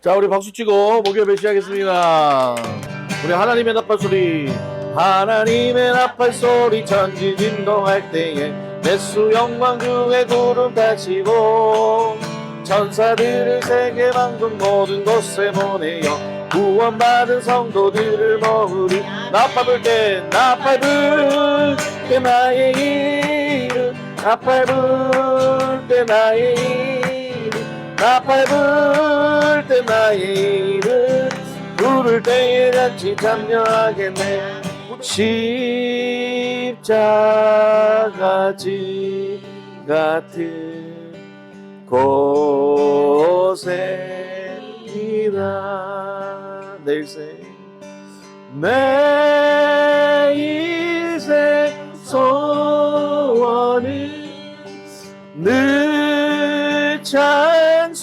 자, 우리 박수 치고 목요일 시작하겠습니다. 우리 하나님의 나팔 소리, 하나님의 나팔 소리 천지 진동할 때에 매수 영광 중에 구름 다치고 천사들을 세계 만국 모든 곳에 보내어 구원받은 성도들을 모으리. 나팔 불 때 나팔 불 때 나의 이름, 나팔 불 때 나의 이름, 나팔 불 때 나의 이름 부를 때에 같이 참여하겠네. 십자가지 같은 곳에 내 일생 내 인생 소원은 늘 찬송하면서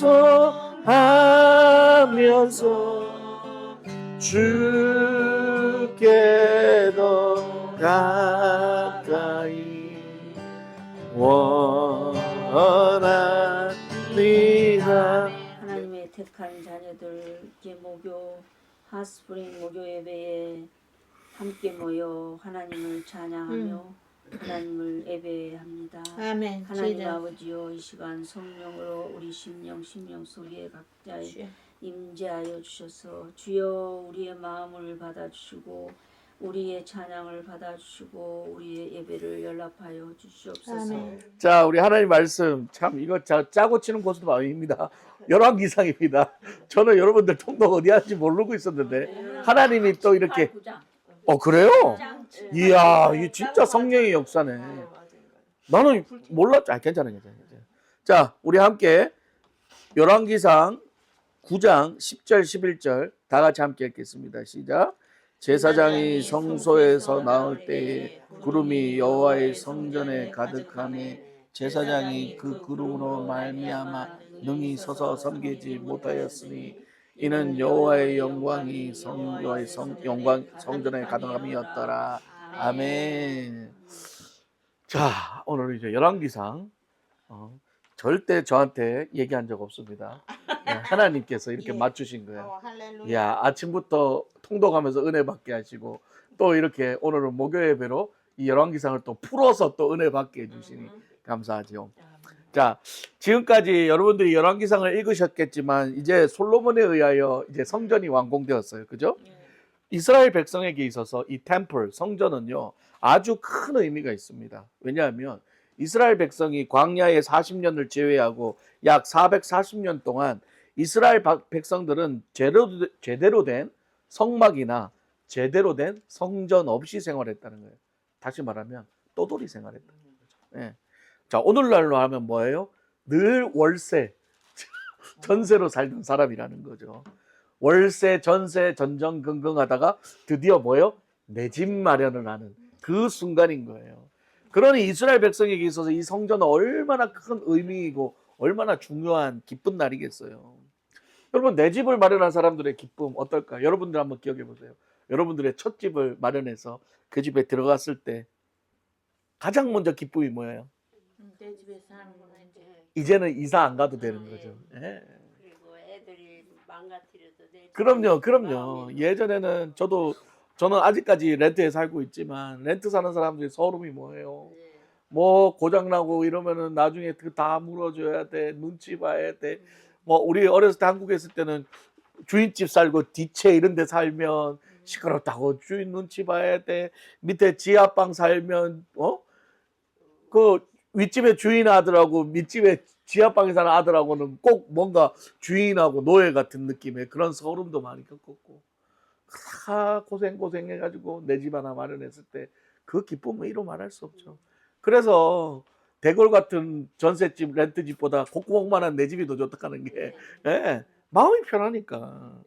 주께 더 가까이 원하리라. 하나님의 택한 자녀들 이제 목요 핫스프링 목요 예배에 함께 모여 하나님을 찬양하며 하나님을 예배합니다. 아멘. 하나님 주여. 아버지여, 이 시간 성령으로 우리 심령 속에 각자의 주여. 임재하여 주셔서 주여 우리의 마음을 받아주시고 우리의 찬양을 받아주시고 우리의 예배를 연락하여 주시옵소서. 아멘. 자, 우리 하나님 말씀 참 이거 짜고 치는 고스톱 아닙니다. 열왕기상입니다. 저는 여러분들 통독 어디 하는지 모르고 있었는데 하나님이 또 이렇게 그래요? 이야, 이 진짜 성령의 역사네. 나는 몰랐죠. 괜찮아요. 자, 우리 함께 열왕기상 9장 10절 11절 다 같이 함께 읽겠습니다. 시작. 제사장이 성소에서 나올 때에 구름이 여호와의 성전에 가득하매 제사장이 그 구름으로 말미암아 능히 서서 섬기지 못하였으니 이는 여호와의 영광이 성전에 가득함이었더라. 아멘. 자, 오늘 이제 열왕기상 절대 저한테 얘기한 적 없습니다. 하나님께서 이렇게 맞추신 거예요. 할렐루야. 야, 아침부터 통독하면서 은혜 받게 하시고 또 이렇게 오늘은 목요 예배로 이 열왕기상을 또 풀어서 또 은혜 받게 해주시니 감사하죠. 자, 지금까지 여러분들이 열왕기상을 읽으셨겠지만 이제 솔로몬에 의하여 이제 성전이 완공되었어요. 그죠? 이스라엘 백성에게 있어서 이 템플, 성전은요 아주 큰 의미가 있습니다. 왜냐하면 이스라엘 백성이 광야에 40년을 제외하고 약 440년 동안 이스라엘 백성들은 제대로 된 성막이나 제대로 된 성전 없이 생활했다는 거예요. 다시 말하면 떠돌이 생활했다는 거죠. 네. 자, 오늘날로 하면 뭐예요? 늘 월세, 전세로 살던 사람이라는 거죠. 월세, 전세, 전전긍긍하다가 드디어 뭐예요? 내 집 마련을 하는 그 순간인 거예요. 그러니 이스라엘 백성에게 있어서 이 성전은 얼마나 큰 의미이고 얼마나 중요한 기쁜 날이겠어요. 여러분, 내 집을 마련한 사람들의 기쁨 어떨까? 여러분들 한번 기억해 보세요. 여러분들의 첫 집을 마련해서 그 집에 들어갔을 때 가장 먼저 기쁨이 뭐예요? 내 집에 사는구나 이제. 이제는 이사 안 가도 되는 거죠. 예. 그리고 애들이 망가뜨려도 내 그럼요. 예전에는 저는 아직까지 렌트에 살고 있지만 렌트 사는 사람들이 서름이 뭐예요? 뭐 고장나고 이러면은 나중에 그 다 물어줘야 돼. 눈치 봐야 돼. 뭐 우리 어렸을 때 한국에 있을 때는 주인집 살고 뒤채 이런 데 살면 시끄럽다고 주인 눈치 봐야 돼. 밑에 지하방 살면 그 윗집에 주인 아들하고 밑집에 지하방에 사는 아들하고는 꼭 뭔가 주인하고 노예 같은 느낌의 그런 서름도 많이 겪었고 다 고생해가지고 내 집 하나 마련했을 때 그 기쁨은 이루 말할 수 없죠. 그래서 대골 같은 전셋집 렌트집보다 콧구멍만한 내 집이 더 좋다는 게 마음이 편하니까.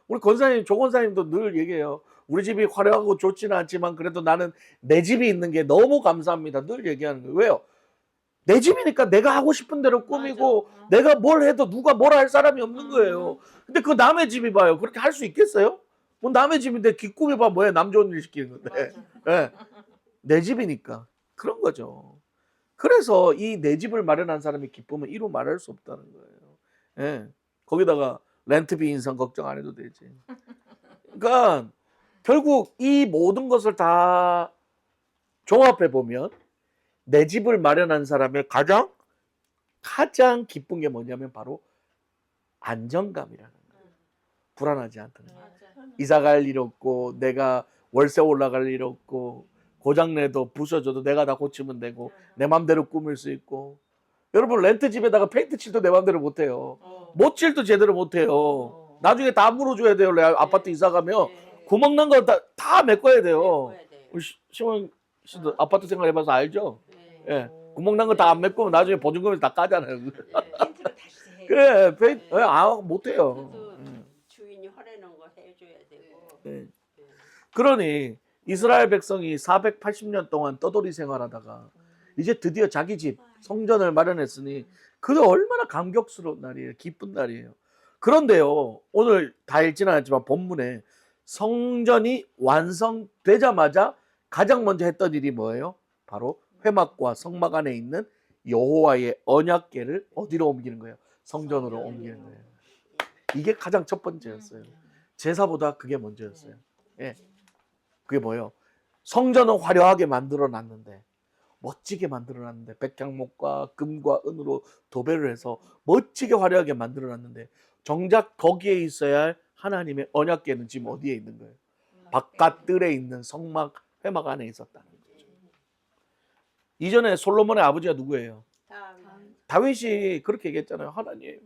우리 권사님, 조 권사님도 늘 얘기해요. 우리 집이 화려하고 좋지는 않지만 그래도 나는 내 집이 있는 게 너무 감사합니다. 늘 얘기하는 거예요. 왜요? 내 집이니까 내가 하고 싶은 대로 꾸미고 내가 뭘 해도 누가 뭐라 할 사람이 없는 거예요. 근데 그 남의 집이 봐요. 그렇게 할 수 있겠어요? 뭐 남의 집인데 기꾸미 봐 뭐야? 남 좋은 일 시키는 건데. 내 집이니까. 그런 거죠. 그래서 이 내 집을 마련한 사람의 기쁨은 이루 말할 수 없다는 거예요. 거기다가 렌트비 인상 걱정 안 해도 되지. 그러니까 결국 이 모든 것을 다 종합해 보면 내 집을 마련한 사람의 가장 기쁜 게 뭐냐면 바로 안정감이라는 거예요. 불안하지 않다는 거예요. 이사 갈 일 없고 내가 월세 올라갈 일 없고 고장내도 부셔져도 내가 다 고치면 되고 내 맘대로 꾸밀 수 있고. 여러분 렌트 집에다가 페인트 칠도 내 맘대로 못해요. 못칠도 제대로 못해요. 나중에 다 물어줘야 돼요. 아파트 이사 가면 구멍 난 거 다 메꿔야 돼요. 우리 시원 씨도 아파트 생활해봐서 알죠? 예. 구멍 난 거 다 안 메꾸면 나중에 보증금을 다 까잖아요. 렌트로 다시 해. 그래, 못해요. 주인이 허래놓은 거 해줘야 되고. 네. 그러니 이스라엘 백성이 480년 동안 떠돌이 생활하다가 이제 드디어 자기 집 성전을 마련했으니 그게 얼마나 감격스러운 날이에요. 기쁜 날이에요. 그런데요, 오늘 다 읽지는 않았지만 본문에 성전이 완성되자마자 가장 먼저 했던 일이 뭐예요? 바로 회막과 성막 안에 있는 여호와의 언약궤를 어디로 옮기는 거예요? 성전으로 옮기는 거예요. 이게 가장 첫 번째였어요. 제사보다 그게 먼저였어요. 예. 그게 뭐예요? 성전은 화려하게 만들어 놨는데, 멋지게 만들어 놨는데, 백향목과 금과 은으로 도배를 해서 멋지게 화려하게 만들어 놨는데, 정작 거기에 있어야 할 하나님의 언약궤는 지금 어디에 있는 거예요? 바깥들에 있는 성막, 회막 안에 있었다는 거죠. 이전에 솔로몬의 아버지가 누구예요? 다윗이 그렇게 얘기했잖아요. 하나님,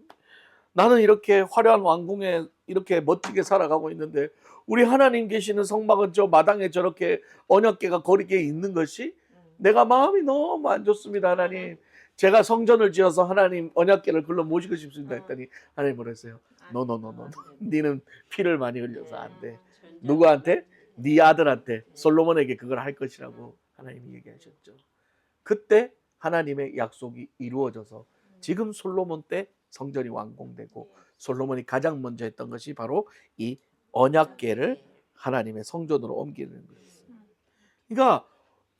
나는 이렇게 화려한 왕궁에 이렇게 멋지게 살아가고 있는데 우리 하나님 계시는 성막은 저 마당에 저렇게 언약궤가 거리게 있는 것이 내가 마음이 너무 안 좋습니다. 하나님, 제가 성전을 지어서 하나님 언약궤를 글로 모시고 싶습니다 했더니 하나님 뭐랬어요? 노노노노, 니는 피를 많이 흘려서 안 돼. 누구한테? 네 아들한테, 솔로몬에게 그걸 할 것이라고 하나님이 얘기하셨죠. 그때 하나님의 약속이 이루어져서 지금 솔로몬 때 성전이 완공되고 솔로몬이 가장 먼저 했던 것이 바로 이 언약궤를 하나님의 성전으로 옮기는 거였어요. 그러니까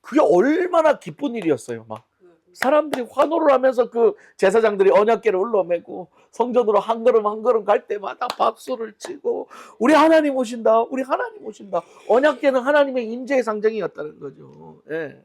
그게 얼마나 기쁜 일이었어요. 막 사람들이 환호를 하면서 그 제사장들이 언약궤를 흘러매고 성전으로 한 걸음 한 걸음 갈 때마다 박수를 치고 우리 하나님 오신다, 우리 하나님 오신다. 언약궤는 하나님의 임재의 상징이었다는 거죠. 예.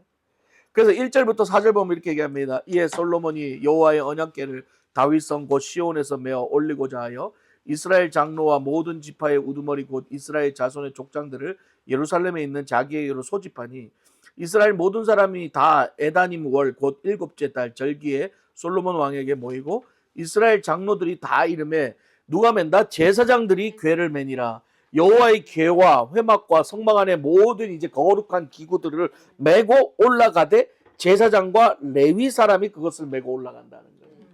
그래서 1절부터 4절 보면 이렇게 얘기합니다. 이에 솔로몬이 여호와의 언약궤를 다윗성 곧 시온에서 메어 올리고자 하여 이스라엘 장로와 모든 지파의 우두머리 곧 이스라엘 자손의 족장들을 예루살렘에 있는 자기에게로 소집하니 이스라엘 모든 사람이 다 에다님 월 곧 7째 달 절기에 솔로몬 왕에게 모이고 이스라엘 장로들이 다 이름에 누가 맨다? 제사장들이 궤를 매니라. 여호와의 궤와 회막과 성막 안에 모든 이제 거룩한 기구들을 메고 올라가되 제사장과 레위 사람이 그것을 메고 올라간다는 거예요.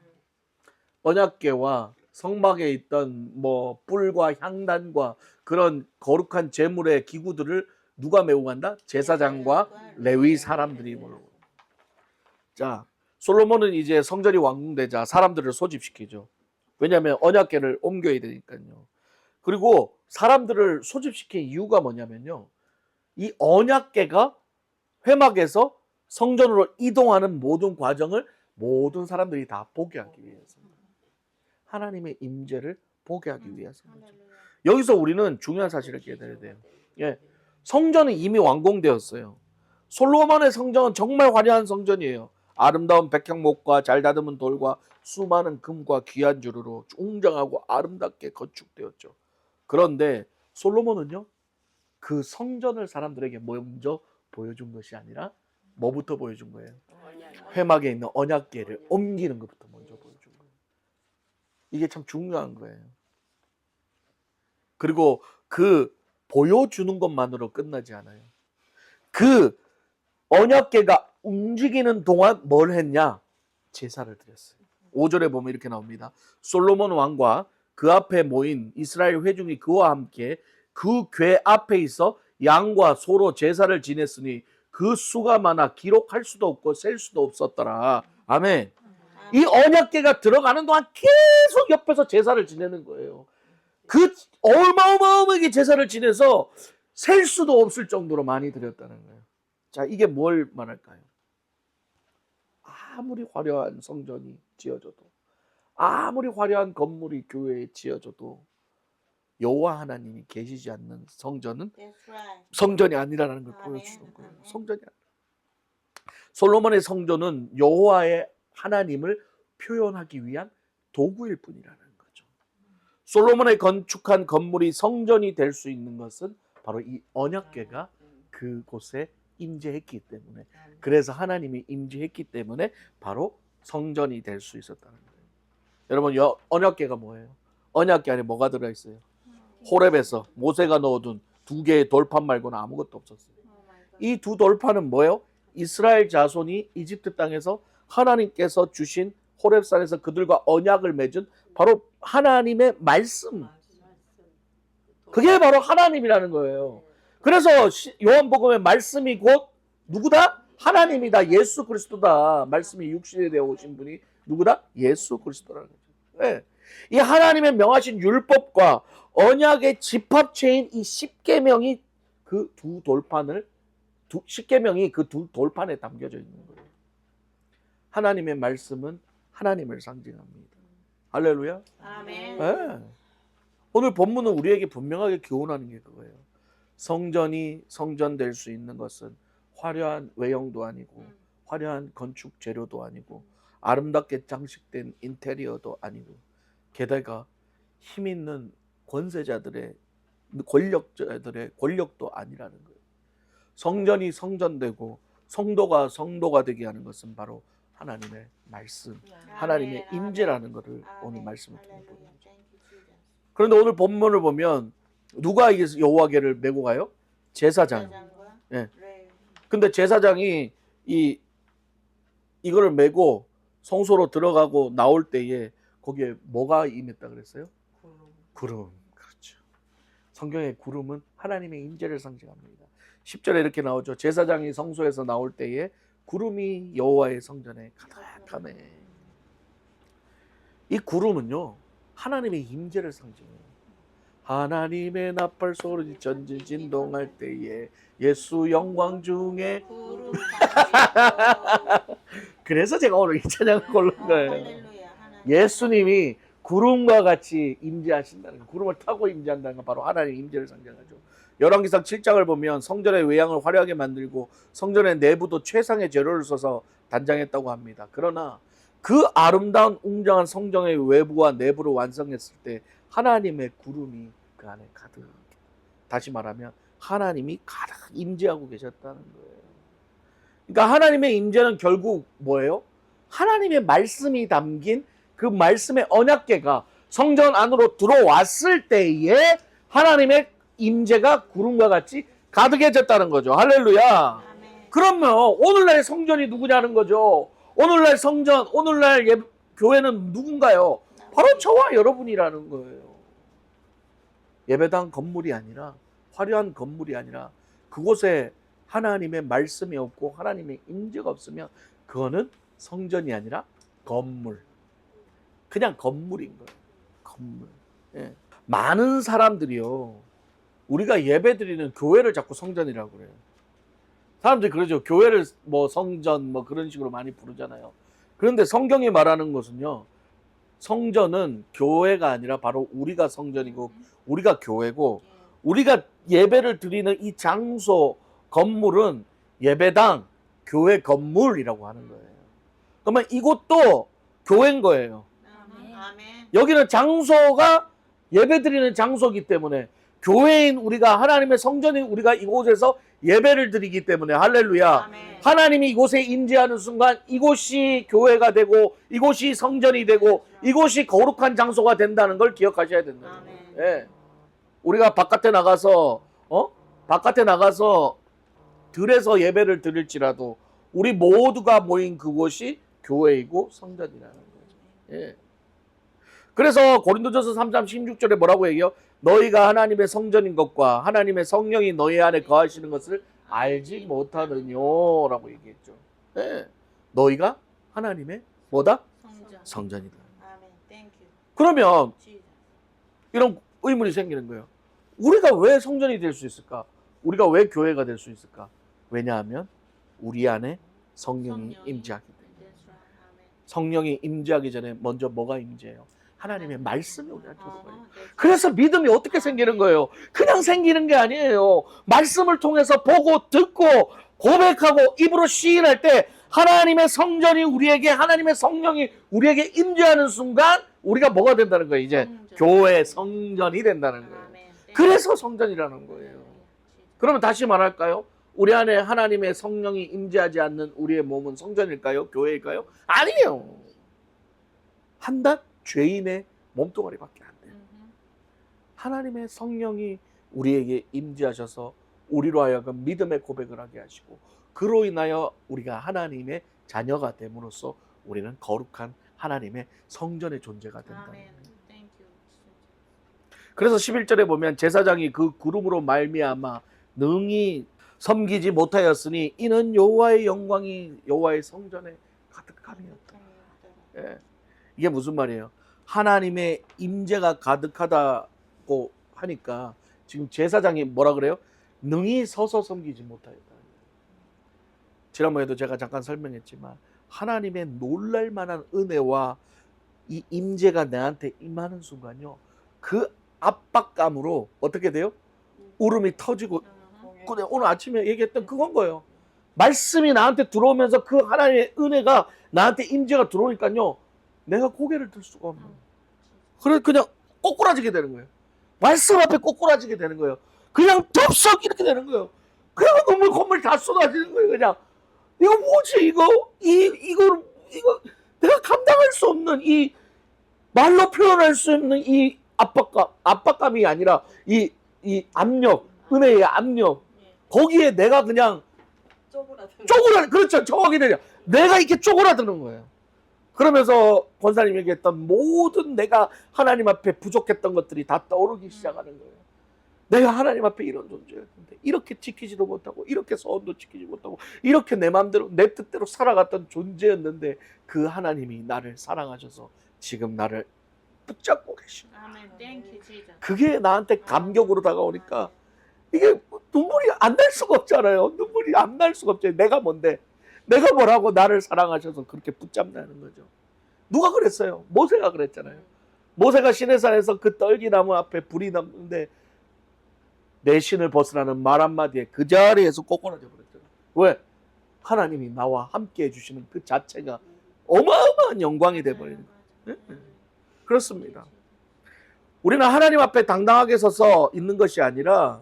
언약궤와 성막에 있던 뭐 뿔과 향단과 그런 거룩한 제물의 기구들을 누가 메고 간다? 제사장과 레위 사람들이 모르고. 자, 솔로몬은 이제 성전이 완공되자 사람들을 소집시키죠. 왜냐하면 언약궤를 옮겨야 되니까요. 그리고 사람들을 소집시킨 이유가 뭐냐면요, 이 언약궤가 회막에서 성전으로 이동하는 모든 과정을 모든 사람들이 다 보게 하기 위해서입니다. 하나님의 임재를 보게 하기 위해서입니다. 여기서 우리는 중요한 사실을 깨달아야 돼요. 예, 성전은 이미 완공되었어요. 솔로몬의 성전은 정말 화려한 성전이에요. 아름다운 백향목과 잘 다듬은 돌과 수많은 금과 귀한 주르로 웅장하고 아름답게 건축되었죠. 그런데 솔로몬은요, 그 성전을 사람들에게 먼저 보여준 것이 아니라 뭐부터 보여준 거예요? 회막에 있는 언약궤를 옮기는 것부터 먼저 보여준 거예요. 이게 참 중요한 거예요. 그리고 그 보여주는 것만으로 끝나지 않아요. 그 언약궤가 움직이는 동안 뭘 했냐? 제사를 드렸어요. 5절에 보면 이렇게 나옵니다. 솔로몬 왕과 그 앞에 모인 이스라엘 회중이 그와 함께 그 궤 앞에 있어 양과 소로 제사를 지냈으니 그 수가 많아 기록할 수도 없고 셀 수도 없었더라. 아멘. 이 언약궤가 들어가는 동안 계속 옆에서 제사를 지내는 거예요. 그 어마어마하게 제사를 지내서 셀 수도 없을 정도로 많이 드렸다는 거예요. 자, 이게 뭘 말할까요? 아무리 화려한 성전이 지어져도, 아무리 화려한 건물이 교회에 지어져도 여호와 하나님이 계시지 않는 성전은 That's right. 성전이 아니라는 걸 아멘. 보여주는 거예요. 아멘. 성전이 아니라. 솔로몬의 성전은 여호와의 하나님을 표현하기 위한 도구일 뿐이라는 거죠. 솔로몬의 건축한 건물이 성전이 될 수 있는 것은 바로 이 언약궤가 그곳에 임재했기 때문에, 그래서 하나님이 임재했기 때문에 바로 성전이 될 수 있었다는 거예요. 여러분, 언약궤가 뭐예요? 언약궤 안에 뭐가 들어있어요? 호렙에서 모세가 넣어둔 2개의 돌판 말고는 아무것도 없었어요. 이 2 돌판은 뭐예요? 이스라엘 자손이 이집트 땅에서 하나님께서 주신 호렙산에서 그들과 언약을 맺은 바로 하나님의 말씀, 그게 바로 하나님이라는 거예요. 그래서 요한복음의 말씀이 곧 누구다? 하나님이다. 예수 그리스도다. 말씀이 육신이 되어 오신 분이 누구다? 예수 그리스도라는 거죠. 네. 이 하나님의 명하신 율법과 언약의 집합체인 이 십계명이 그 2 돌판을, 십계명이 그 2 돌판에 담겨져 있는 거예요. 하나님의 말씀은 하나님을 상징합니다. 할렐루야. 아멘. 네. 오늘 본문은 우리에게 분명하게 교훈하는 게 그거예요. 성전이 성전될 수 있는 것은 화려한 외형도 아니고 화려한 건축 재료도 아니고 아름답게 장식된 인테리어도 아니고 게다가 힘 있는 권세자들의 권력자들의 권력도 아니라는 거예요. 성전이 성전되고 성도가 성도가 되게 하는 것은 바로 하나님의 말씀, 하나님의 임재라는 것을 오늘 말씀을 통해 보는 거죠. 그런데 오늘 본문을 보면 누가 여호와궤를 메고 가요? 제사장. 예. 근데 제사장이 이거를 메고 성소로 들어가고 나올 때에 거기에 뭐가 임했다 그랬어요? 구름. 그렇죠. 성경의 구름은 하나님의 임재를 상징합니다. 10절에 이렇게 나오죠. 제사장이 성소에서 나올 때에 구름이 여호와의 성전에 가득하네. 이 구름은요, 하나님의 임재를 상징해요. 하나님의 나팔 소리 전진 진동할 때에 예수 영광 중에 그래서 제가 오늘 이 찬양을 고른 거예요. 예수님이 구름과 같이 임재하신다는 거, 구름을 타고 임재한다는 건 바로 하나님의 임재를 상징하죠. 열왕기상 7장을 보면 성전의 외양을 화려하게 만들고 성전의 내부도 최상의 재료를 써서 단장했다고 합니다. 그러나 그 아름다운 웅장한 성전의 외부와 내부를 완성했을 때 하나님의 구름이 그 안에 가득, 다시 말하면 하나님이 가득 임재하고 계셨다는 거예요. 그러니까 하나님의 임재는 결국 뭐예요? 하나님의 말씀이 담긴 그 말씀의 언약궤가 성전 안으로 들어왔을 때에 하나님의 임재가 구름과 같이 가득해졌다는 거죠. 할렐루야. 그러면 오늘날 성전이 누구냐는 거죠. 오늘날 성전, 오늘날 교회는 누군가요? 바로 저와 여러분이라는 거예요. 예배당 건물이 아니라, 화려한 건물이 아니라, 그곳에 하나님의 말씀이 없고 하나님의 임재가 없으면 그거는 성전이 아니라 건물, 그냥 건물인 거예요. 건물. 예. 많은 사람들이요, 우리가 예배드리는 교회를 자꾸 성전이라고 그래요. 사람들이 그러죠. 교회를 뭐 성전 뭐 그런 식으로 많이 부르잖아요. 그런데 성경이 말하는 것은요, 성전은 교회가 아니라 바로 우리가 성전이고 우리가 교회고, 우리가 예배를 드리는 이 장소, 건물은 예배당, 교회 건물이라고 하는 거예요. 그러면 이곳도 교회인 거예요. 여기는 장소가 예배 드리는 장소이기 때문에, 교회인 우리가, 하나님의 성전인 우리가 이곳에서 예배를 드리기 때문에, 할렐루야. 아멘. 하나님이 이곳에 임재하는 순간 이곳이 교회가 되고 이곳이 성전이 되고 이곳이 거룩한 장소가 된다는 걸 기억하셔야 된다. 예. 우리가 바깥에 나가서 들에서 예배를 드릴지라도 우리 모두가 모인 그곳이 교회이고 성전이라는 거죠. 예. 그래서 고린도전서 3장 16절에 뭐라고 얘기해요? 너희가 하나님의 성전인 것과 하나님의 성령이 너희 안에 거하시는 것을 알지 못하느뇨 라고 얘기했죠. 네. 너희가 하나님의 뭐다? 성전이다. 그러면 이런 의문이 생기는 거예요. 우리가 왜 성전이 될 수 있을까? 우리가 왜 교회가 될 수 있을까? 왜냐하면 우리 안에 성령이 임재하기 때문에. 성령이 임재하기 전에 먼저 뭐가 임재해요? 하나님의 말씀이 우리한테 오는 거예요. 네. 그래서 믿음이 어떻게 생기는 거예요? 그냥 생기는 게 아니에요. 말씀을 통해서 보고 듣고 고백하고 입으로 시인할 때 하나님의 성전이 우리에게, 하나님의 성령이 우리에게 임재하는 순간 우리가 뭐가 된다는 거예요? 이제 성전. 교회 성전이 된다는 거예요. 아멘. 네. 그래서 성전이라는 거예요. 그러면 다시 말할까요? 우리 안에 하나님의 성령이 임재하지 않는 우리의 몸은 성전일까요? 교회일까요? 아니에요. 한낱 죄인의 몸뚱아리밖에 안 돼요. 하나님의 성령이 우리에게 임재하셔서 우리로 하여금 믿음의 고백을 하게 하시고 그로 인하여 우리가 하나님의 자녀가 됨으로써 우리는 거룩한 하나님의 성전의 존재가 된다. 아멘. 땡큐. 그래서 11절에 보면 제사장이 그 구름으로 말미암아 능히 섬기지 못하였으니 이는 여호와의 영광이 여호와의 성전에 가득함이었다. 예. 이게 무슨 말이에요? 하나님의 임재가 가득하다고 하니까 지금 제사장이 뭐라 그래요? 능히 서서 섬기지 못하였다. 지난번에도 제가 잠깐 설명했지만 하나님의 놀랄 만한 은혜와 이 임재가 내한테 임하는 순간요. 그 압박감으로 어떻게 돼요? 울음이 터지고 그래, 오늘 아침에 얘기했던 그건 거예요. 말씀이 나한테 들어오면서 그 하나님의 은혜가 나한테 임재가 들어오니까요. 내가 고개를 들 수가 없는 거예요. 그래 그냥 꼬꾸라지게 되는 거예요. 말씀 앞에 꼬꾸라지게 되는 거예요. 그냥 덥석 이렇게 되는 거예요. 그냥 눈물 콧물 다 쏟아지는 거예요. 그냥 이거 뭐지 이거 내가 감당할 수 없는 이 말로 표현할 수 없는 이 압박감이 아니라 이 압력, 은혜의 압력. 거기에 내가 그냥 그렇죠. 정확히 되냐. 내가 이렇게 쪼그라드는 거예요. 그러면서 권사님이 얘기했던 모든 내가 하나님 앞에 부족했던 것들이 다 떠오르기 시작하는 거예요. 내가 하나님 앞에 이런 존재였는데 이렇게 지키지도 못하고 이렇게 소원도 지키지 못하고 이렇게 내 마음대로 내 뜻대로 살아갔던 존재였는데 그 하나님이 나를 사랑하셔서 지금 나를 붙잡고 계시는 거예요. 아멘. 땡큐 지저. 그게 나한테 감격으로 다가오니까 이게 눈물이 안 날 수가 없잖아요. 눈물이 안 날 수가 없죠. 내가 뭔데? 내가 뭐라고 나를 사랑하셔서 그렇게 붙잡는 거죠. 누가 그랬어요? 모세가 그랬잖아요. 모세가 시내산에서 그 떨기나무 앞에 불이 남는데 내 신을 벗으라는 말 한마디에 그 자리에서 꼬꾸라져 버렸잖아요. 왜? 하나님이 나와 함께 해주시는 그 자체가 어마어마한 영광이 돼버리는 거예요. 그렇습니다. 우리는 하나님 앞에 당당하게 서서 있는 것이 아니라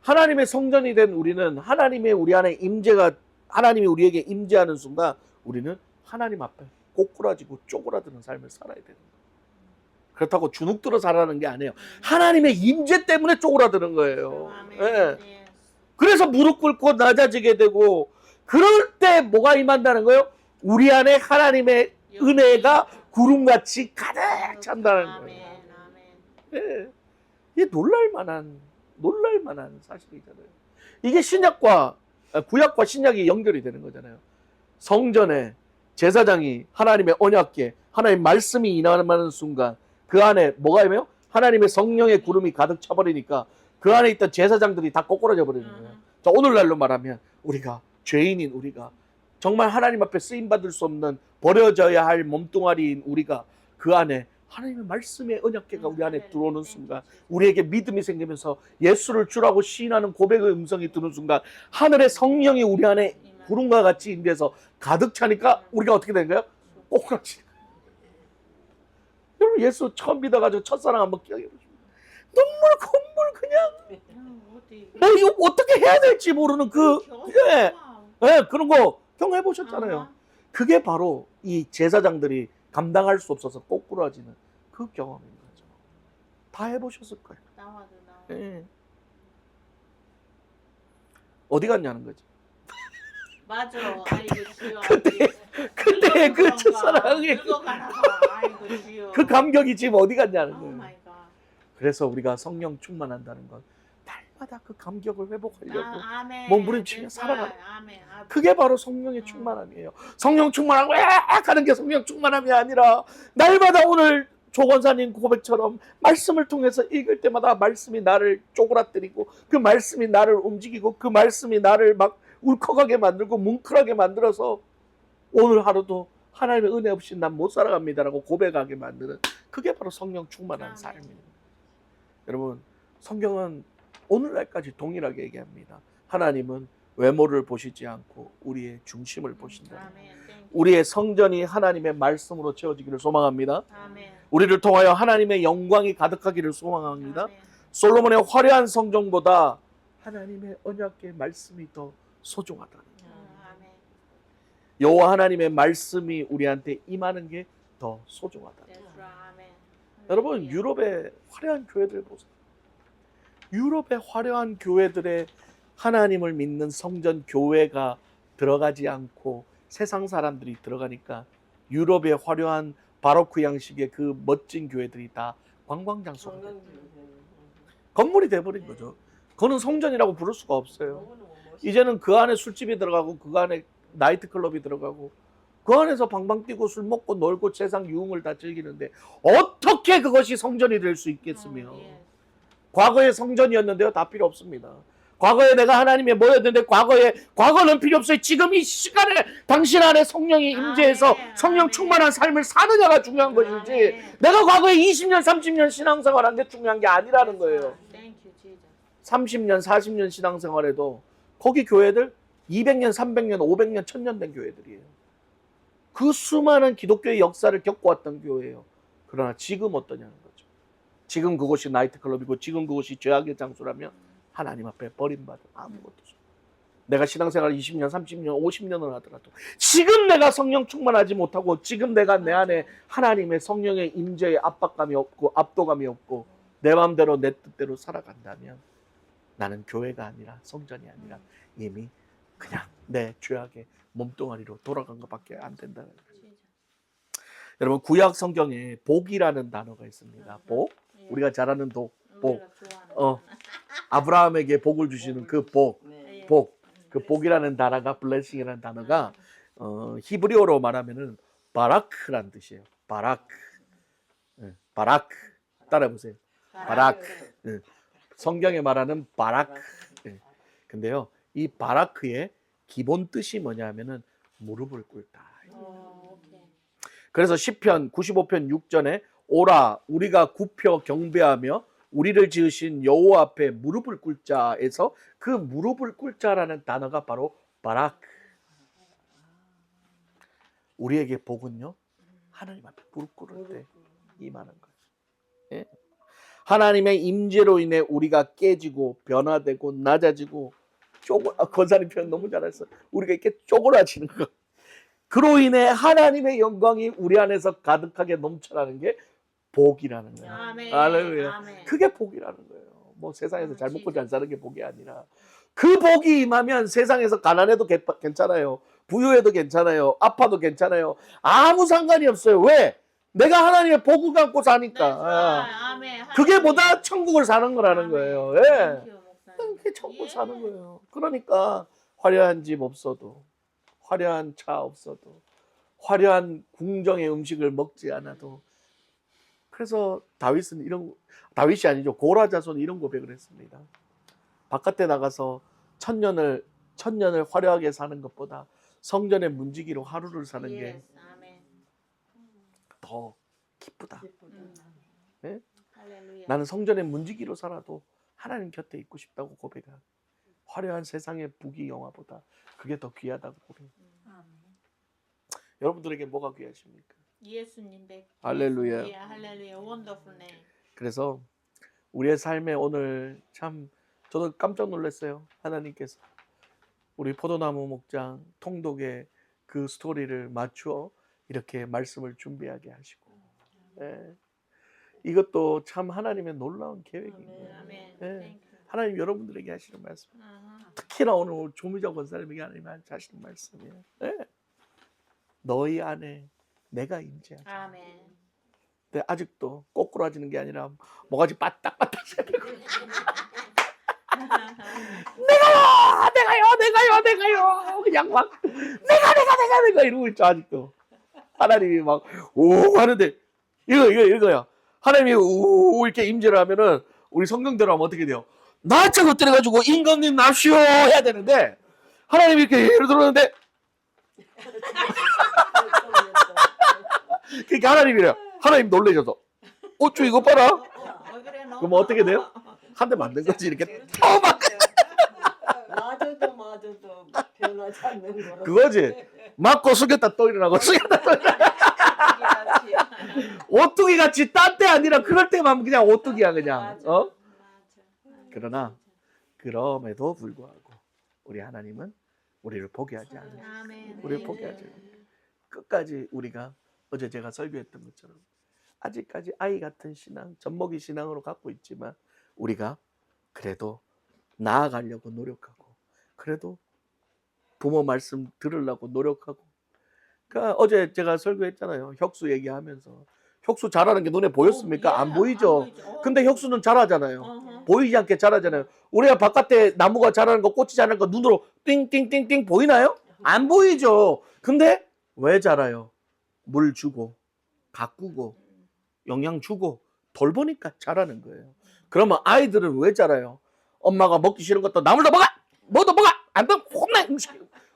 하나님의 성전이 된 우리는 하나님의 우리 안에 임재가 하나님이 우리에게 임재하는 순간 우리는 하나님 앞에 꼬꾸라지고 쪼그라드는 삶을 살아야 되는 거예요. 그렇다고 주눅들어 살아가는 게 아니에요. 하나님의 임재 때문에 쪼그라드는 거예요. 예. 그래서 무릎 꿇고 낮아지게 되고 그럴 때 뭐가 임한다는 거예요? 우리 안에 하나님의 은혜가 구름같이 가득 찬다는 거예요. 예. 이게 놀랄만한 사실이잖아요. 이게 구약과 신약이 연결이 되는 거잖아요. 성전에 제사장이 하나님의 언약궤, 하나님의 말씀이 임하는 순간 그 안에 뭐가 임해요? 하나님의 성령의 구름이 가득 차버리니까 그 안에 있던 제사장들이 다 꼬꾸라져 버리는 거예요. 자, 오늘날로 말하면 우리가 죄인인 우리가 정말 하나님 앞에 쓰임받을 수 없는 버려져야 할 몸뚱아리인 우리가 그 안에 하나님의 말씀의 언약궤가 우리 안에 들어오는 순간 우리에게 믿음이 생기면서 예수를 주라고 시인하는 고백의 음성이 드는 순간 하늘의 성령이 우리 안에 구름과 같이 임재해서 가득 차니까 우리가 어떻게 된 거예요? 꼬꾸라지. 여러분 예수 처음 믿어가지고 첫사랑 한번 기억해보시면 눈물 콧물 그냥 뭐 이거 어떻게 해야 될지 모르는 그런 거 경험해보셨잖아요. 그게 바로 이 제사장들이 감당할 수 없어서 꼬꾸라지는 그 경험인 거죠. 다 해보셨을 거예요. 예. 어디 갔냐는 거지. 맞아. 아이고 귀여워. 그때 그 첫사랑이 아이고 귀여워. 그 감격이 지금 어디 갔냐는 오 거예요. 마이 갓. 그래서 우리가 성령 충만한다는 건 날마다 그 감격을 회복하려고 아멘. 몸부림치며 살아가는 아멘. 그게 바로 성령의 충만함이에요. 성령 충만하고 하는 게 성령 충만함이 아니라 날마다 오늘 조 권사님 고백처럼 말씀을 통해서 읽을 때마다 말씀이 나를 쪼그라뜨리고 그 말씀이 나를 움직이고 그 말씀이 나를 막 울컥하게 만들고 뭉클하게 만들어서 오늘 하루도 하나님의 은혜 없이 난 못 살아갑니다라고 고백하게 만드는 그게 바로 성령 충만한 아멘. 삶입니다. 여러분, 성경은 오늘날까지 동일하게 얘기합니다. 하나님은 외모를 보시지 않고 우리의 중심을 보신다. 아멘. 땡큐. 우리의 성전이 하나님의 말씀으로 채워지기를 소망합니다. 아멘. 우리를 통하여 하나님의 영광이 가득하기를 소망합니다. 아멘. 솔로몬의 화려한 성전보다 하나님의 언약의 말씀이 더 소중하다. 아멘. 여호와 하나님의 말씀이 우리한테 임하는 게 더 소중하다. That's right. 아멘. 여러분, 할렐루야. 유럽의 화려한 교회들 보세요. 유럽의 화려한 교회들의 하나님을 믿는 성전 교회가 들어가지 않고 세상 사람들이 들어가니까 유럽의 화려한 바로크 양식의 그 멋진 교회들이 다 관광장소가 돼요. 건물이 돼버린 거죠. 그거는 성전이라고 부를 수가 없어요. 이제는 그 안에 술집이 들어가고 그 안에 나이트클럽이 들어가고 그 안에서 방방 뛰고 술 먹고 놀고 세상 유흥을 다 즐기는데 어떻게 그것이 성전이 될 수 있겠으며. 예. 과거의 성전이었는데요, 다 필요 없습니다. 과거에 내가 하나님의 모였는데 과거는 필요 없어요. 지금 이 시간에 당신 안에 성령이 임재해서 아멘. 성령 아멘. 충만한 삶을 사느냐가 중요한 것이지 아멘. 내가 과거에 20년 30년 신앙생활한 게 중요한 게 아니라는 거예요. Thank you, Jesus. 30년 40년 신앙생활에도 거기 교회들 200년 300년 500년 1000년 된 교회들이에요. 그 수많은 기독교의 역사를 겪어왔던 교회예요. 그러나 지금 어떠냐는 거죠. 지금 그곳이 나이트클럽이고 지금 그곳이 죄악의 장소라면 하나님 앞에 버림받은 아무것도 없어요. 내가 신앙생활 20년 30년 50년을 하더라도 지금 내가 성령 충만하지 못하고 지금 내가 내 안에 하나님의 성령의 임재의 압박감이 없고 압도감이 없고 내 마음대로 내 뜻대로 살아간다면 나는 교회가 아니라 성전이 아니라 이미 그냥 내 죄악의 몸뚱아리로 돌아간 것밖에 안 된다는 거예요. 여러분, 구약 성경에 복이라는 단어가 있습니다. 복, 예. 우리가 잘 아는 복. 우리가 좋아하는 아브라함에게 복을 주시는 그 복, 예. 복, 그 복이라는 단어가 blessing이라는 단어가 히브리어로 말하면은 바라크란 뜻이에요. 바라크, 바라크. 따라해보세요. 바라크. 성경에 말하는 바라크. 근데요, 이 바라크의 기본 뜻이 뭐냐면은 무릎을 꿇다. 오케이. 그래서 시편 95편 6절에 오라 우리가 굽혀 경배하며 우리를 지으신 여호와 앞에 무릎을 꿇자에서 그 무릎을 꿇자라는 단어가 바로 바라크. 우리에게 복은요, 하나님 앞에 무릎 꿇을 때 임하는 거예요. 예? 하나님의 임재로 인해 우리가 깨지고 변화되고 낮아지고 권사님 표현 너무 잘했어. 우리가 이렇게 쪼그라지는 거. 그로 인해 하나님의 영광이 우리 안에서 가득하게 넘쳐나는 게 복이라는 거예요. 아멘. 할렐루야. 아멘. 그게 복이라는 거예요. 뭐 세상에서 잘 먹고 진짜. 잘 사는 게 복이 아니라 그 복이 임하면 세상에서 가난해도 괜찮아요. 부유해도 괜찮아요. 아파도 괜찮아요. 아무 상관이 없어요. 왜? 내가 하나님의 복을 갖고 사니까. 아멘. 그게 보다 천국을 사는 거라는 거예요. 예. Thank you, 목사님. 그게 천국을 예. 사는 거예요. 그러니까 화려한 집 없어도, 화려한 차 없어도, 화려한 궁정의 음식을 먹지 않아도. 그래서 다윗이 아니죠. 고라 자손이 이런 고백을 했습니다. 바깥에 나가서 천년을 화려하게 사는 것보다 성전의 문지기로 하루를 사는 게 Yes. 아멘. 더 기쁘다. 네? 할렐루야. 나는 성전의 문지기로 살아도 하나님 곁에 있고 싶다고 고백한 화려한 세상의 부귀 영화보다 그게 더 귀하다고 고백. 여러분들에게 뭐가 귀하십니까? 예수님 백. 할렐루야. 예, 할렐루야. 원더풀 네임. 그래서 우리의 삶에 오늘 참 저도 깜짝 놀랐어요. 하나님께서 우리 포도나무 목장 통독의 그 스토리를 맞추어 이렇게 말씀을 준비하게 하시고, 예. 이것도 참 하나님의 놀라운 계획입니다. 아멘. 예. Thank you. 하나님 여러분들에게 하시는 말씀, 아하. 특히나 오늘 조미자 권사님에게 하나님 하시는 말씀이에요. 예. 너희 안에 내가 임재하자. 아멘. 근데 아직도 꼬꾸라지는 게 아니라 뭐가지 빠딱빠딱 내가요 그냥 막 내가 이러고 있죠. 아직도 하나님이 막 오 하는데 이거야. 하나님이 우 이렇게 임재를 하면은 우리 성경대로 하면 어떻게 돼요? 나짝 엎드려가지고 임금님 납시오 해야 되는데 하나님이 이렇게 예를 들었는데 그러니까 하나님이래요. 하나님 놀라셔서 어쭈 이거 봐라. 왜 그래 너? 그럼 어떻게 돼요? 한 대 맞는 거지 이렇게 막 맞아도 변하지 않는 거. 그거지. 맞고 숙였다 또 일어나고 숙였다 또 일어나고 오뚜기 같이 딴 때 아니라 그럴 때만 그냥 오뚜기야 그냥. 어? 그러나 그럼에도 불구하고 우리 하나님은 우리를 포기하지 않아요. 아멘. 우리를 포기하지 않아요. 끝까지 우리가 어제 제가 설교했던 것처럼 아직까지 아이 같은 신앙, 젖먹이 신앙으로 갖고 있지만 우리가 그래도 나아가려고 노력하고 그래도 부모 말씀 들으려고 노력하고 그러니까 어제 제가 설교했잖아요. 혁수 얘기하면서 혁수 잘하는 게 눈에 보였습니까? 안 보이죠. 근데 혁수는 잘하잖아요. 보이지 않게 잘하잖아요. 우리가 바깥에 나무가 자라는 거, 꽃이 자라는 거 눈으로 띵띵띵띵 보이나요? 안 보이죠. 근데 왜 자라요? 물 주고 가꾸고 영양 주고 돌보니까 자라는 거예요. 그러면 아이들은 왜 자라요? 엄마가 먹기 싫은 것도 나물도 먹어! 뭐도 먹어! 안 되면 혼내!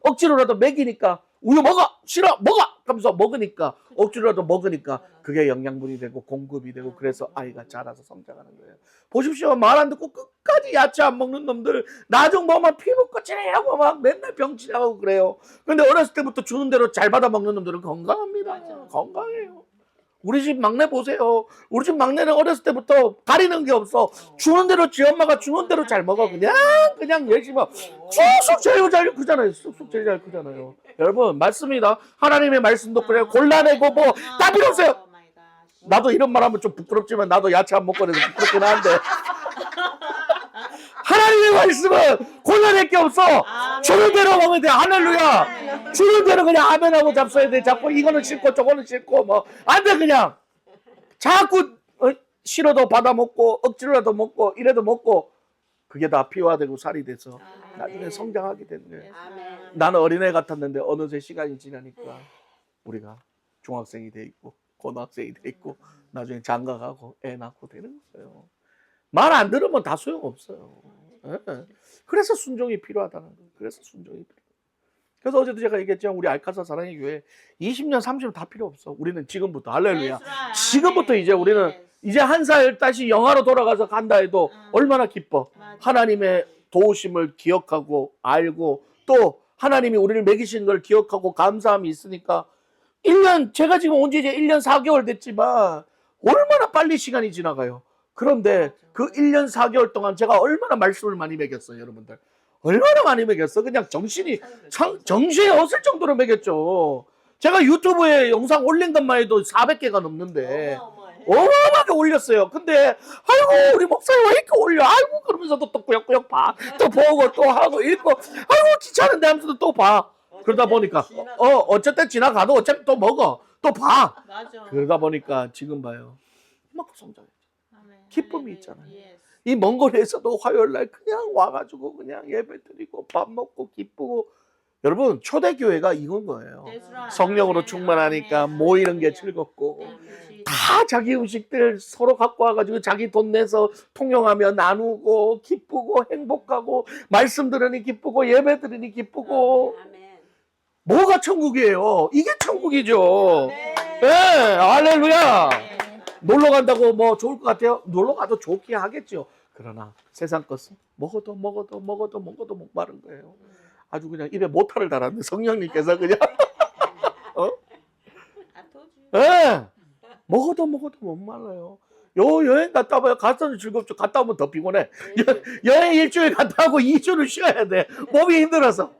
억지로라도 먹이니까 우유 먹어! 싫어! 먹어! 하면서 먹으니까 억지로라도 먹으니까 그게 영양분이 되고 공급이 되고 그래서 아이가 자라서 성장하는 거예요. 보십시오. 말 안 듣고 끝까지 야채 안 먹는 놈들 나중 보면 피부 거칠하고 막 맨날 병치하고 그래요. 근데 어렸을 때부터 주는 대로 잘 받아 먹는 놈들은 건강합니다. 맞아. 건강해요. 우리 집 막내 보세요. 우리 집 막내는 어렸을 때부터 가리는 게 없어. 주는 대로 지 엄마가 주는 대로 잘 먹어. 그냥 열심히 쑥쑥 제일 잘 크잖아요. 쑥쑥 제일 잘 크잖아요. 여러분 맞습니다. 하나님의 말씀도 그래요. 골라내고 뭐 다 필요 없어요. 나도 이런 말 하면 좀 부끄럽지만 나도 야채 안 먹고 그래서 부끄럽긴 한데 하나님의 말씀은 골라낼 게 없어. 주는 대로 먹으면 돼. 할렐루야. 주는 대로 그냥 아멘하고 잡숴야 돼. 자꾸 이거는 싫고 저거는 싫고 뭐 안 돼 그냥. 자꾸 싫어도 받아 먹고 억지로라도 먹고 이래도 먹고 그게 다 피화되고 살이 돼서 나중에 성장하게 되는 거예요. 아멘. 나는 어린애 같았는데 어느새 시간이 지나니까 우리가 중학생이 돼 있고 고등학생이 돼 있고 나중에 장가가고 애 낳고 되는 거예요. 말 안 들으면 다 소용없어요. 예. 그래서 순종이 필요하다는 거예요. 그래서 순종이 필요해요. 그래서 어제도 제가 얘기했지만 우리 알카사 사랑의 교회 20년 30년 다 필요 없어. 우리는 지금부터 할렐루야. 지금부터 이제 우리는 이제 한 살 다시 영화로 돌아가서 간다 해도 얼마나 기뻐. 하나님의 도우심을 기억하고 알고 또 하나님이 우리를 먹이신 걸 기억하고 감사함이 있으니까 1년 제가 지금 온 지 이제 1년 4개월 됐지만 얼마나 빨리 시간이 지나가요. 그런데 그 1년 4개월 동안 제가 얼마나 말씀을 많이 먹였어요, 여러분들. 얼마나 많이 먹였어. 그냥 정신이 정신이 없을 정도로 먹였죠. 제가 유튜브에 영상 올린 것만 해도 400개가 넘는데 어마어마하게 올렸어요. 근데 아이고 우리 목사님 왜 이렇게 올려? 아이고 그러면서도 또 꾸역꾸역 봐. 또 보고 또 하고 읽고 아이고 귀찮은데 하면서도 또 봐. 그러다 보니까 어쨌든 지나가도 어차피 또 먹어. 또 봐. 맞아. 그러다 보니까 지금 봐요. 이만큼 성장했죠. 기쁨이 있잖아요. Yes. 이 먼 거리에서도 화요일 날 그냥 와가지고 그냥 예배 드리고 밥 먹고 기쁘고 여러분 초대교회가 이건 거예요. That's right. 성령으로 아멘, 충만하니까 아멘. 모이는 게 할렐루야. 즐겁고 Thank you, Jesus. 다 자기 음식들 서로 갖고 와가지고 자기 돈 내서 통용하며 나누고 기쁘고 행복하고 말씀 들으니 기쁘고 예배 들으니 기쁘고 아멘. 뭐가 천국이에요? 이게 천국이죠. 네. 예, 할렐루야. 네. 놀러 간다고 뭐 좋을 것 같아요? 놀러 가도 좋게 하겠죠. 그러나 세상 것은 먹어도 목마른 거예요. 아주 그냥 입에 모타를 달았네 성령님께서 그냥. I told you. 예, 먹어도 목말라요. 여행 갔다 와요. 갔다 즐겁죠. 갔다 오면 더 피곤해. 여행 일주일 갔다 오고 2주를 쉬어야 돼. 몸이 힘들어서.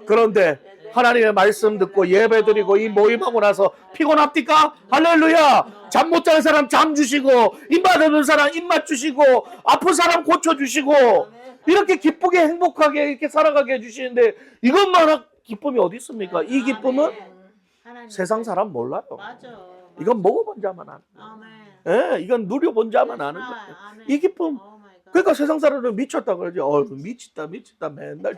그런데 하나님의 말씀 듣고 예배 드리고 이 모임하고 나서 피곤합니까? 할렐루야. 잠 못 자는 사람 잠 주시고 입맛 없는 사람 입맛 주시고 아픈 사람 고쳐주시고 이렇게 기쁘게 행복하게 이렇게 살아가게 해주시는데 이것만한 기쁨이 어디 있습니까? 이 기쁨은 하나님. 세상 사람 몰라요. 맞아. 이건 먹어본 자만 아는 거예요. 아멘. 예, 이건 누려본 자만 아는 That's 거예요. right. 아멘. 이 기쁨. Oh my God. 그러니까 세상 사람은 미쳤다 그러죠. 미치다 맨날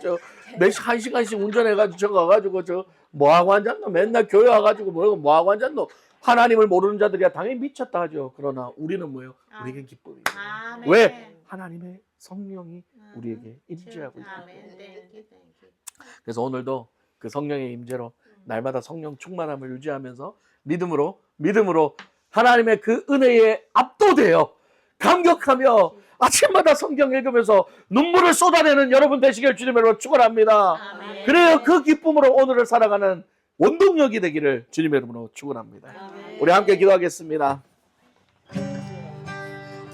한 시간씩 운전해가지고 저 가가지고 저 뭐하고 앉았노? 맨날 교회 와가지고 뭐하고 앉았노? 하나님을 모르는 자들이야 당연히 미쳤다 하죠. 그러나 우리는 뭐예요? 우리에겐 기쁨이에요. 아멘. 왜? 하나님의 성령이 우리에게 임재하고 있기 아멘. 때문에. Thank you, thank you. 그래서 오늘도 그 성령의 임재로 날마다 성령 충만함을 유지하면서 믿음으로 믿음으로 하나님의 그 은혜에 압도되어 감격하며 아침마다 성경 읽으면서 눈물을 쏟아내는 여러분 되시길 주님으로 축원합니다. 아멘. 그래요. 그 기쁨으로 오늘을 살아가는 원동력이 되기를 주님의 이름으로 축원합니다. 아멘. 우리 함께 기도하겠습니다.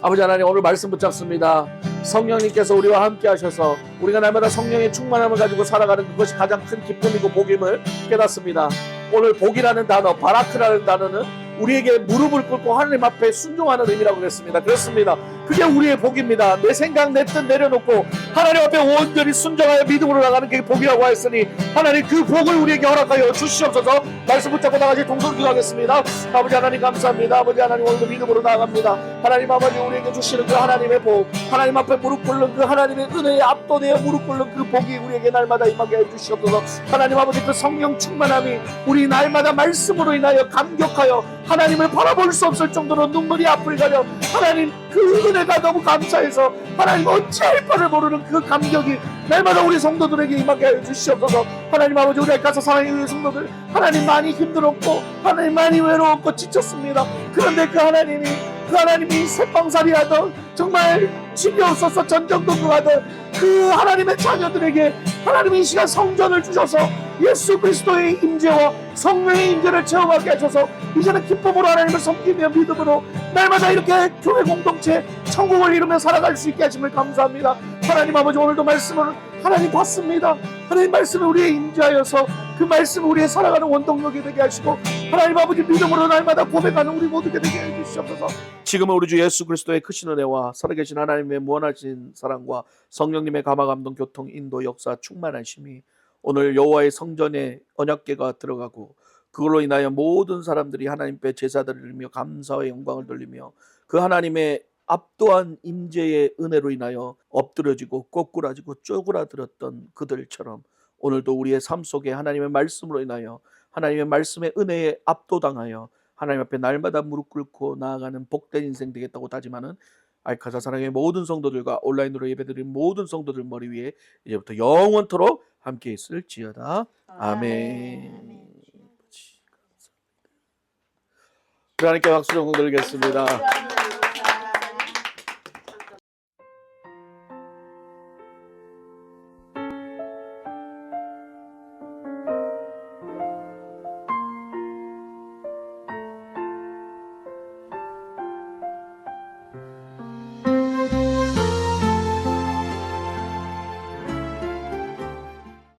아버지 하나님, 오늘 말씀 붙잡습니다. 성령님께서 우리와 함께 하셔서 우리가 날마다 성령의 충만함을 가지고 살아가는 그것이 가장 큰 기쁨이고 복임을 깨닫습니다. 오늘 복이라는 단어, 바라크라는 단어는 우리에게 무릎을 꿇고 하나님 앞에 순종하는 의미라고 그랬습니다. 그렇습니다. 그게 우리의 복입니다. 내 생각, 내 뜻 내려놓고 하나님 앞에 온전히 순종하여 믿음으로 나가는 게 복이라고 하였으니 하나님 그 복을 우리에게 허락하여 주시옵소서. 말씀 붙잡고 나가지 동성 기도하겠습니다. 아버지 하나님 감사합니다. 아버지 하나님 오늘도 믿음으로 나아갑니다. 하나님 아버지 우리에게 주시는 그 하나님의 복, 하나님 앞에 무릎 꿇는 그 하나님의 은혜에 압도되어 무릎 꿇는 그 복이 우리에게 날마다 임하게 해주시옵소서. 하나님 아버지 그 성령 충만함이 우리 날마다 말씀으로 인하여 감격하여 하나님을 바라볼 수 없을 정도로 눈물이 앞을 가려 하나님 그 은혜가 너무 감사해서 하나님 어찌할 바를 모르는 그 감격이 날마다 우리 성도들에게 임하게 하여 주시옵소서. 하나님 아버지 우리 가서 사랑의 우리 성도들 하나님 많이 힘들었고 하나님 많이 외로웠고 지쳤습니다. 그런데 그 하나님이 새빵살이 하던 정말 집이 없어서 전전긍긍 하던 그 하나님의 자녀들에게 하나님이 이 시간 성전을 주셔서 예수 그리스도의 임재와 성령의 임재를 체험하게 하셔서 이제는 기쁨으로 하나님을 섬기며 믿음으로 날마다 이렇게 교회 공동체 천국을 이루며 살아갈 수 있게 하심을 감사합니다. 하나님 아버지 오늘도 말씀을 하나님 받습니다. 하나님 말씀을 우리의 임재하여서 그 말씀을 우리의 살아가는 원동력이 되게 하시고 하나님 아버지 믿음으로 날마다 고백하는 우리 모두게 되게 해주시옵소서. 지금은 우리 주 예수 그리스도의 크신 은혜와 살아계신 하나님의 무한하신 사랑과 성령님의 감화 감동 교통 인도 역사 충만하심이 오늘 여호와의 성전에 언약궤가 들어가고 그걸로 인하여 모든 사람들이 하나님께 제사들을 드리며 감사와 영광을 돌리며 그 하나님의 압도한 임재의 은혜로 인하여 엎드려지고 꼬꾸라지고 쪼그라들었던 그들처럼 오늘도 우리의 삶 속에 하나님의 말씀으로 인하여 하나님의 말씀의 은혜에 압도당하여 하나님 앞에 날마다 무릎 꿇고 나아가는 복된 인생 되겠다고 다짐하는 알카사 사랑의 모든 성도들과 온라인으로 예배드리는 모든 성도들 머리 위에 이제부터 영원토록 함께 있을지어다. 아멘. 하나님께 박수 좀 드리겠습니다.